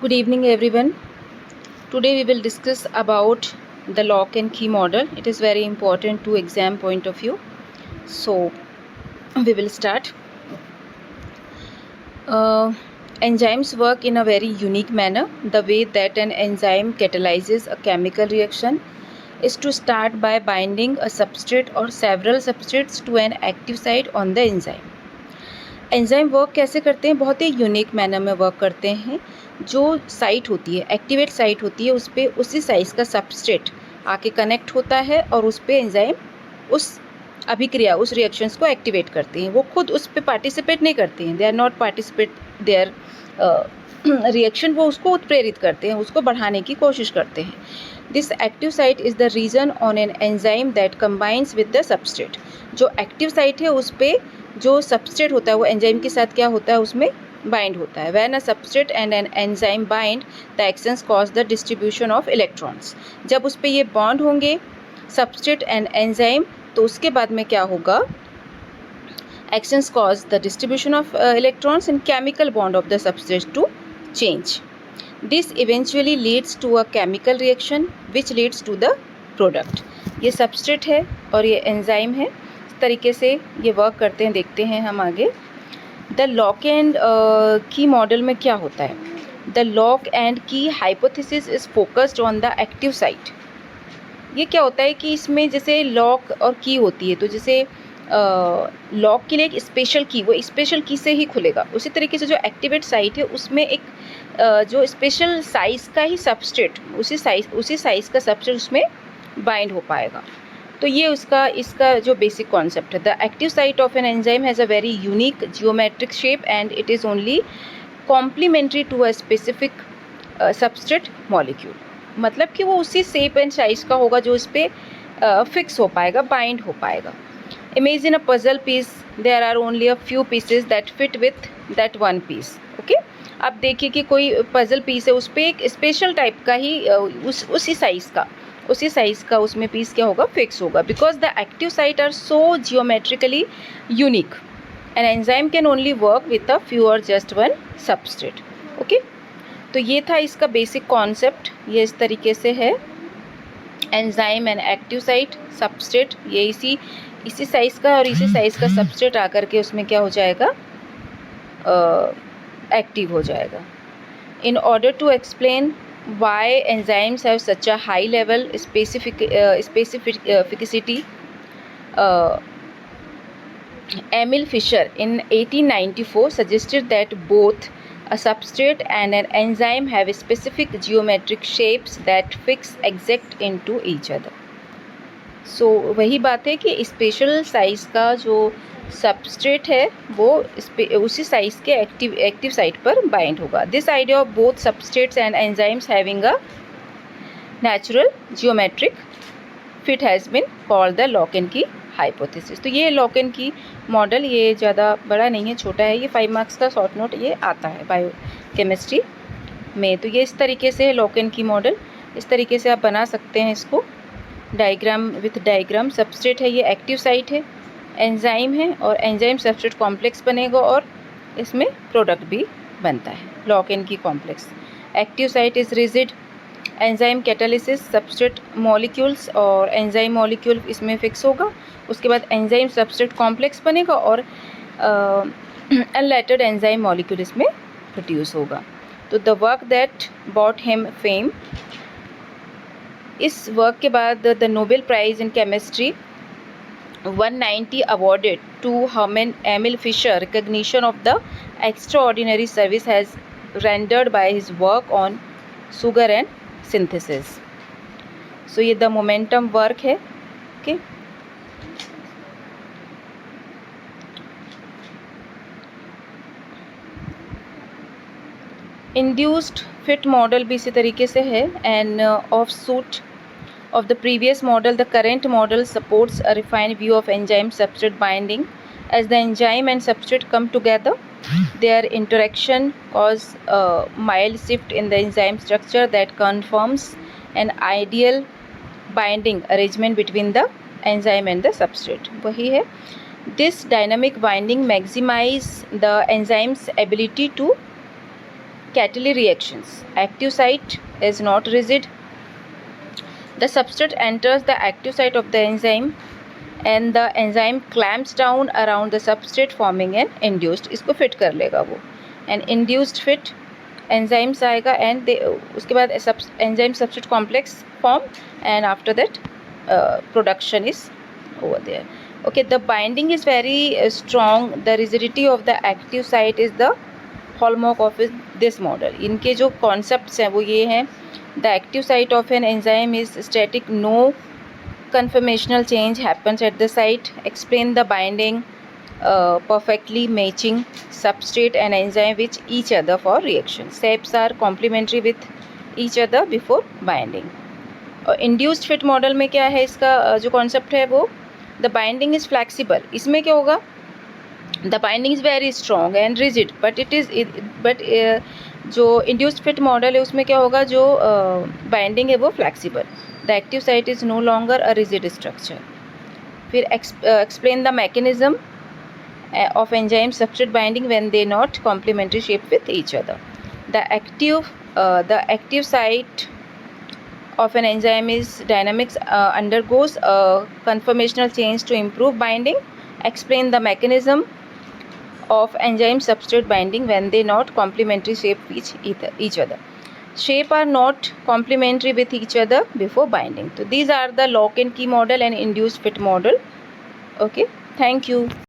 Good evening, everyone. Today we will discuss about the lock and key model. It is very important to exam point of view. So we will start. Uh, Enzymes work in a very unique manner. The way that an enzyme catalyzes a chemical reaction is to start by binding a substrate or several substrates to an active site on the enzyme. Enzyme work कैसे करते हैं? बहुत ही unique manner में work करते हैं. जो site होती है, एक्टिवेट साइट होती है, उस पर उसी साइज़ का सबस्ट्रेट आके कनेक्ट होता है और उस पर एंजाइम उस अभिक्रिया, उस रिएक्शंस को एक्टिवेट करते हैं. वो खुद उस पर पार्टिसिपेट नहीं करते हैं, they are not participate their reaction. वो उसको उत्प्रेरित करते हैं, उसको बढ़ाने की कोशिश करते हैं. This active site is the region on an enzyme that combines with the substrate. जो एक्टिव साइट है उस पर जो सबस्ट्रेट होता है वो एंजाइम के साथ क्या होता है, उसमें बाइंड होता है. When a substrate and an enzyme bind, the actions cause the distribution of electrons. जब उस पर ये बॉन्ड होंगे सबस्ट्रेट एंड एंजाइम, तो उसके बाद में क्या होगा, actions cause the distribution of electrons in chemical bond of the substrate to change. This eventually leads to a chemical reaction which leads to the product. ये सबस्ट्रेट है और ये एंजाइम है. तरीके से ये वर्क करते हैं, देखते हैं हम आगे. द लॉक एंड की मॉडल में क्या होता है? द लॉक एंड की hypothesis is focused on the active site. ये क्या होता है कि इसमें जैसे लॉक और की होती है, तो जैसे लॉक के लिए एक स्पेशल की, वो स्पेशल की से ही खुलेगा. उसी तरीके से जो एक्टिवेट साइट है उसमें एक जो स्पेशल साइज़ का ही सबस्ट्रेट, उसी साइज़ का सबस्ट्रेट उसमें बाइंड हो पाएगा. तो ये इसका जो बेसिक कॉन्सेप्ट है. The active site of an enzyme has a very unique geometric shape and it is only complementary to a specific substrate molecule. मतलब कि वो उसी शेप एंड साइज़ का होगा जो इस पर फिक्स हो पाएगा, बाइंड हो पाएगा. Imagine a puzzle piece, there are only a few pieces that fit with that one piece. Okay, अब देखिए कि कोई पजल पीस है, उस पर एक स्पेशल टाइप का ही उसी साइज़ का उसमें पीस क्या होगा, फिक्स होगा. Because the active site are so geometrically unique, an enzyme can only work with a few or just one substrate. Okay, तो ये था इसका बेसिक कॉन्सेप्ट. ये इस तरीके से है, enzyme and active site, substrate, ये इसी साइज़ का और इसी साइज़ का सबस्ट्रेट आकर के उसमें क्या हो जाएगा, एक्टिव हो जाएगा. In order to explain why enzymes have such a high level specificity, Emil Fischer in 1894 suggested that both a substrate and an enzyme have specific geometric shapes that fix exact into each other. So वही बात है कि special size का जो substrate है वो उसी size के एक्टिव साइट पर बाइंड होगा. This idea of both substrates and enzymes having a natural geometric fit has been called the lock and की हाइपोथेसिस. तो ये लॉक एंड की मॉडल, ये ज़्यादा बड़ा नहीं है, छोटा है. ये 5 मार्क्स का शॉर्ट नोट ये आता है बायो केमिस्ट्री में. तो ये इस तरीके से है लॉक एंड की मॉडल. इस तरीके से आप बना सकते हैं इसको, डायग्राम विथ डायग्राम. सबस्ट्रेट है, ये एक्टिव साइट है, एंजाइम है और एंजाइम सबस्ट्रेट कॉम्प्लेक्स बनेगा और इसमें प्रोडक्ट भी बनता है, लॉक एंड की complex. Active site is rigid, enzyme catalysis, substrate molecules और एंजाइम मॉलिक्यूल इसमें फिक्स होगा. उसके बाद एंजाइम सबस्ट्रेट कॉम्प्लेक्स बनेगा और अनलेटेड एंजाइम मॉलिक्यूल इसमें प्रोड्यूस होगा. तो the work that bought him fame, इस वर्क के बाद the Nobel prize in chemistry 190 awarded to Emil Fischer. Recognition of the extraordinary service has rendered by his work on sugar and synthesis. So ये the momentum work है. Okay, induced fit model भी इसी तरीके से है. and offshoot of the previous model, the current model supports a refined view of enzyme substrate binding. As the enzyme and substrate come together, their interaction cause a mild shift in the enzyme structure that confirms an ideal binding arrangement between the enzyme and the substrate. वही है. This dynamic binding maximize the enzyme's ability to Cataly reactions. Active site is not rigid. The substrate enters the active site of the enzyme and the enzyme clamps down around the substrate forming an induced. इसको fit कर लेगा वो, and induced fit enzymes आएगा and उसके बाद enzyme substrate complex form, and after that production is over there. Okay, the binding is very strong. The rigidity of the active site is the hallmark of this model. इनके जो concepts हैं वो ये हैं: the active site of an enzyme is static, no conformational change happens at the site. Explain the binding, perfectly matching substrate and enzyme with each other for reaction. Steps are complementary with each other before binding. और induced fit model में क्या है, इसका जो concept है वो the binding is flexible. इसमें क्या होगा, the binding is very strong and rigid, but जो induced fit model है उसमें क्या होगा, जो binding है वो flexible. The active site is no longer a rigid structure. फिर explain the mechanism of enzyme substrate binding when they not complementary shape with each other. The active site of an enzyme is dynamics, undergoes a conformational change to improve binding. Explain the mechanism of enzyme substrate binding when they not complementary shape with each other. Shape are not complementary with each other before binding. So these are the lock and key model and induced fit model. Okay, thank you.